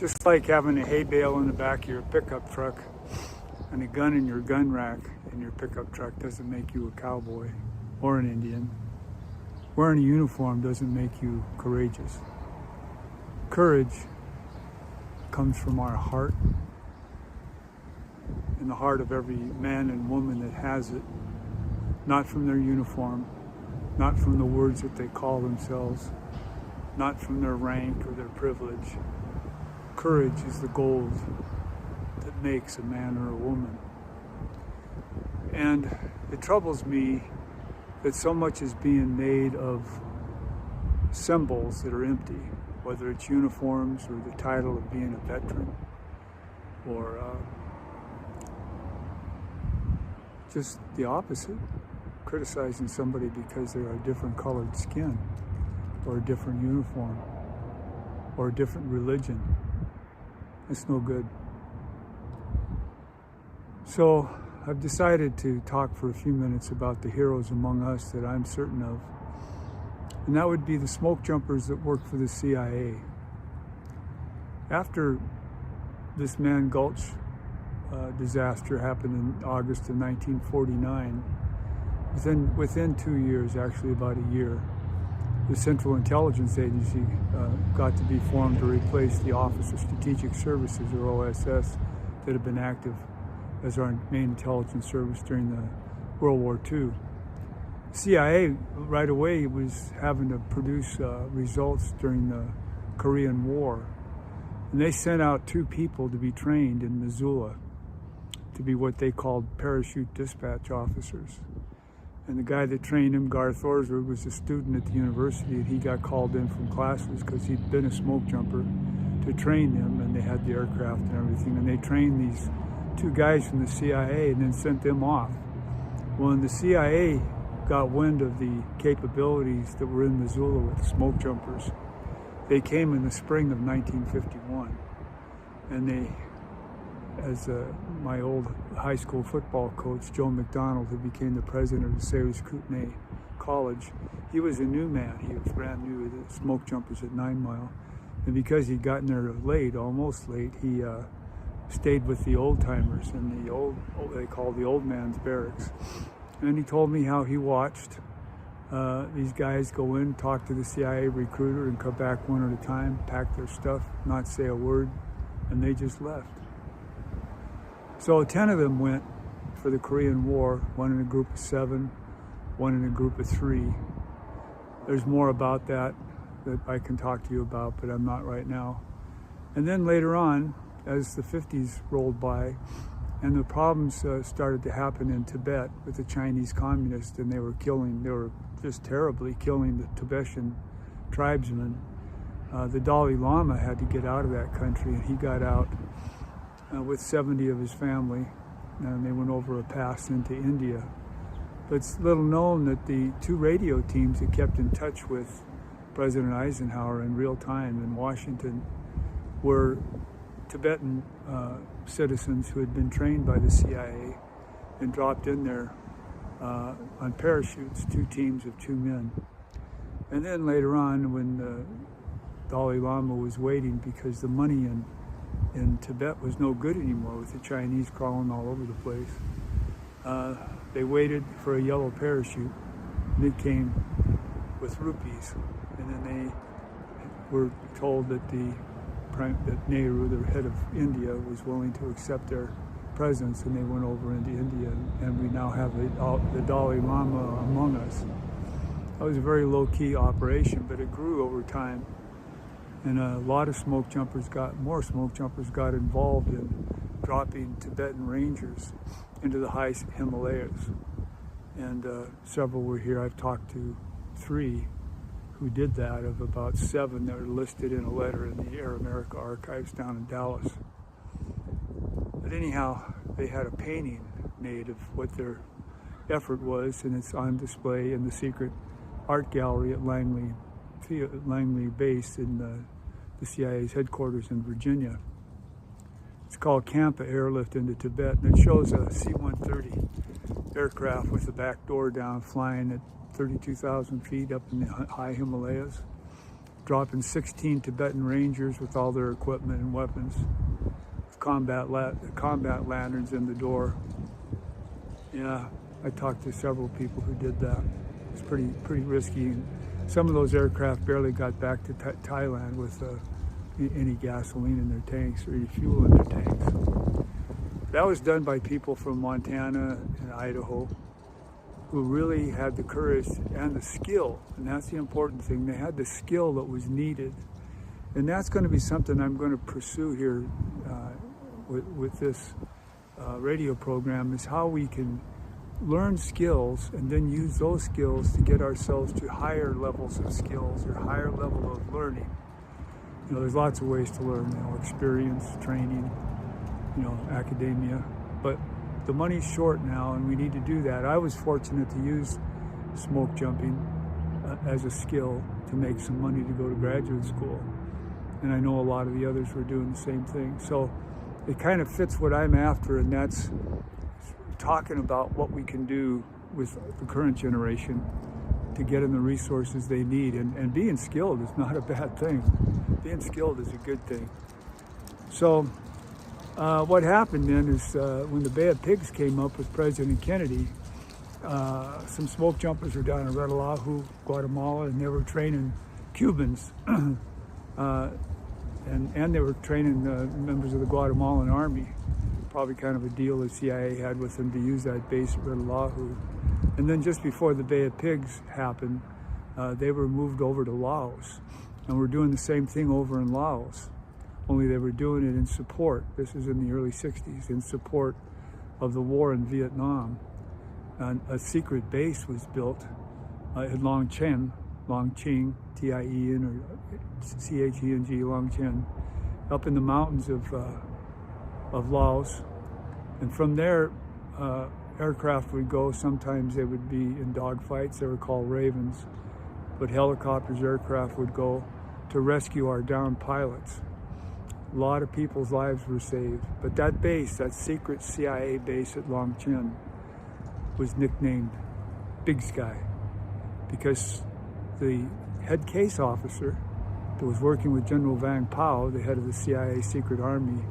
Just like having a hay bale in the back of your pickup truck and a gun in your gun rack in your pickup truck doesn't make you a cowboy or an Indian. Wearing a uniform doesn't make you courageous. Courage comes from our heart, in the heart of every man and woman that has it, not from their uniform, not from the words that they call themselves, not from their rank or their privilege. Courage is the gold that makes a man or a woman. And it troubles me that so much is being made of symbols that are empty, whether it's uniforms or the title of being a veteran, or just the opposite, criticizing somebody because they're a different colored skin, or a different uniform, or a different religion. It's no good. So I've decided to talk for a few minutes about the heroes among us that I'm certain of. And that would be the smoke jumpers that work for the CIA. After this Mann Gulch disaster happened in August of 1949, within 2 years, actually about a year, the Central Intelligence Agency got to be formed to replace the Office of Strategic Services, or OSS, that had been active as our main intelligence service during the World War II. CIA right away was having to produce results during the Korean War. And they sent out 2 people to be trained in Missoula to be what they called parachute dispatch officers. And the guy that trained him, Garth Orsrud, was a student at the university, and he got called in from classes because he'd been a smoke jumper to train them, and they had the aircraft and everything. And they trained these 2 guys from the CIA and then sent them off. When the CIA got wind of the capabilities that were in Missoula with the smoke jumpers, they came in the spring of 1951, and they, as my old high school football coach, Joe McDonald, who became the president of the Sailors Kootenai College, he was a new man. He was brand new to the smoke jumpers at 9 Mile. And because he'd gotten there late, almost late, he stayed with the old timers in the they called the old man's barracks. And he told me how he watched these guys go in, talk to the CIA recruiter, and come back one at a time, pack their stuff, not say a word, and they just left. So 10 of them went for the Korean War, one in a group of 7, one in a group of 3. There's more about that I can talk to you about, but I'm not right now. And then later on, as the 50s rolled by, and the problems started to happen in Tibet with the Chinese communists, and they were just terribly killing the Tibetan tribesmen. The Dalai Lama had to get out of that country, and he got out with 70 of his family, and they went over a pass into India. But it's little known that the 2 radio teams that kept in touch with President Eisenhower in real time in Washington were Tibetan citizens who had been trained by the CIA and dropped in there on parachutes, 2 teams of 2 men. And then later on, when the Dalai Lama was waiting because the money in Tibet was no good anymore with the Chinese crawling all over the place, they waited for a yellow parachute, and it came with rupees. And then they were told that that Nehru, the head of India, was willing to accept their presence, and they went over into India, and we now have the Dalai Lama among us. That was a very low-key operation, but it grew over time, and a lot of more smoke jumpers got involved in dropping Tibetan Rangers into the high Himalayas, and several were here. I've talked to 3 who did that, of about 7 that are listed in a letter in the Air America archives down in Dallas. But anyhow, they had a painting made of what their effort was, and it's on display in the secret art gallery at Langley Base in the CIA's headquarters in Virginia. It's called Kampa Airlift into Tibet, and it shows a C-130 aircraft with the back door down, flying at 32,000 feet up in the high Himalayas. dropping 16 Tibetan Rangers with all their equipment and weapons, with combat lanterns in the door. Yeah, I talked to several people who did that. It's pretty risky. And some of those aircraft barely got back to Thailand with any gasoline in their tanks or any fuel in their tanks. That was done by people from Montana and Idaho who really had the courage and the skill, and that's the important thing. They had the skill that was needed, and that's going to be something I'm going to pursue here with this radio program, is how we can learn skills and then use those skills to get ourselves to higher levels of skills or higher level of learning. You know, there's lots of ways to learn, you know, experience, training, you know, academia, but the money's short now and we need to do that. I was fortunate to use smoke jumping as a skill to make some money to go to graduate school, and I know a lot of the others were doing the same thing. So it kind of fits what I'm after, and that's talking about what we can do with the current generation to get them the resources they need. And being skilled is not a bad thing. Being skilled is a good thing. So what happened then is when the Bay of Pigs came up with President Kennedy, some smoke jumpers were down in Retalhuleu, Guatemala, and they were training Cubans. And they were training members of the Guatemalan army. Probably kind of a deal the CIA had with them to use that base at Retalhuleu. And then just before the Bay of Pigs happened, they were moved over to Laos. And we're doing the same thing over in Laos, only they were doing it in support. This is in the early 60s, in support of the war in Vietnam. And a secret base was built at Long Cheng, T-I-E-N or C-H-E-N-G, Long Cheng, up in the mountains of Laos. And from there, aircraft would go. Sometimes they would be in dogfights. They were called Ravens. But helicopters, aircraft would go to rescue our downed pilots. A lot of people's lives were saved. But that base, that secret CIA base at Long Cheng, was nicknamed Big Sky because the head case officer that was working with General Vang Pao, the head of the CIA secret army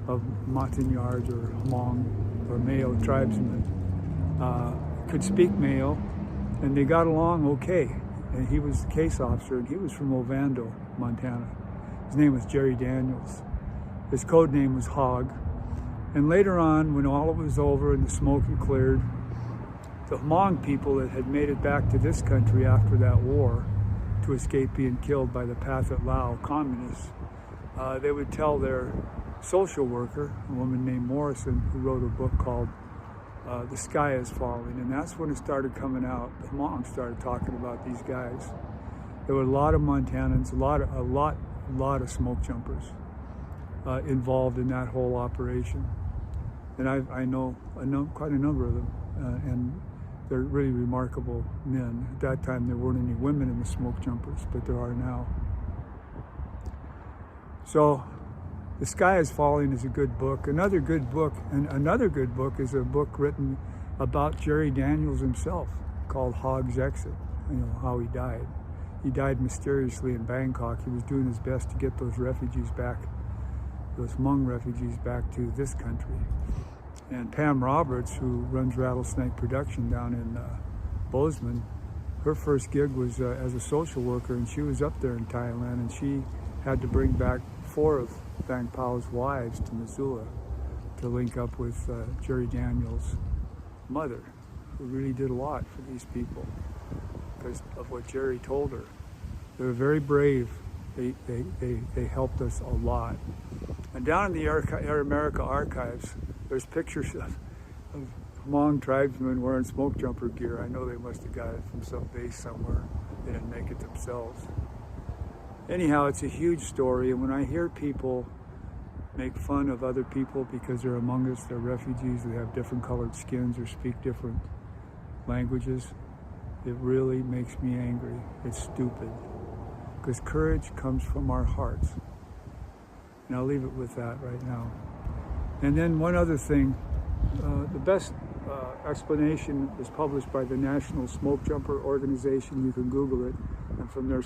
of Montagnards or Hmong or Mayo tribesmen, could speak Mayo, and they got along okay. And he was the case officer, and he was from Ovando, Montana. His name was Jerry Daniels. His code name was Hog. And later on, when all of it was over and the smoke had cleared, the Hmong people that had made it back to this country after that war to escape being killed by the Pathet Lao communists, they would tell their social worker, a woman named Morrison, who wrote a book called The Sky is Falling, and that's when it started coming out. The Hmong started talking about these guys. There were a lot of Montanans, a lot of smoke jumpers involved in that whole operation, and I know quite a number of them, and they're really remarkable men. At that time, there weren't any women in the smoke jumpers, but there are now. So, The Sky is Falling is a good book. Another good book is a book written about Jerry Daniels himself, called Hog's Exit. You know, how he died. He died mysteriously in Bangkok. He was doing his best to get those refugees back, those Hmong refugees back to this country. And Pam Roberts, who runs Rattlesnake Production down in Bozeman, her first gig was as a social worker, and she was up there in Thailand, and she had to bring back 4 of Vang Pao's wives to Missoula to link up with Jerry Daniels' mother, who really did a lot for these people because of what Jerry told her. They were very brave. They helped us a lot. And down in the Air America archives, there's pictures of Hmong tribesmen wearing smoke jumper gear. I know they must have got it from some base somewhere. They didn't make it themselves. Anyhow, it's a huge story, and when I hear people make fun of other people because they're among us, they're refugees, they have different colored skins or speak different languages, it really makes me angry. It's stupid. Because courage comes from our hearts. And I'll leave it with that right now. And then one other thing, the best explanation is published by the National Smoke Jumper Organization. You can Google it, and from their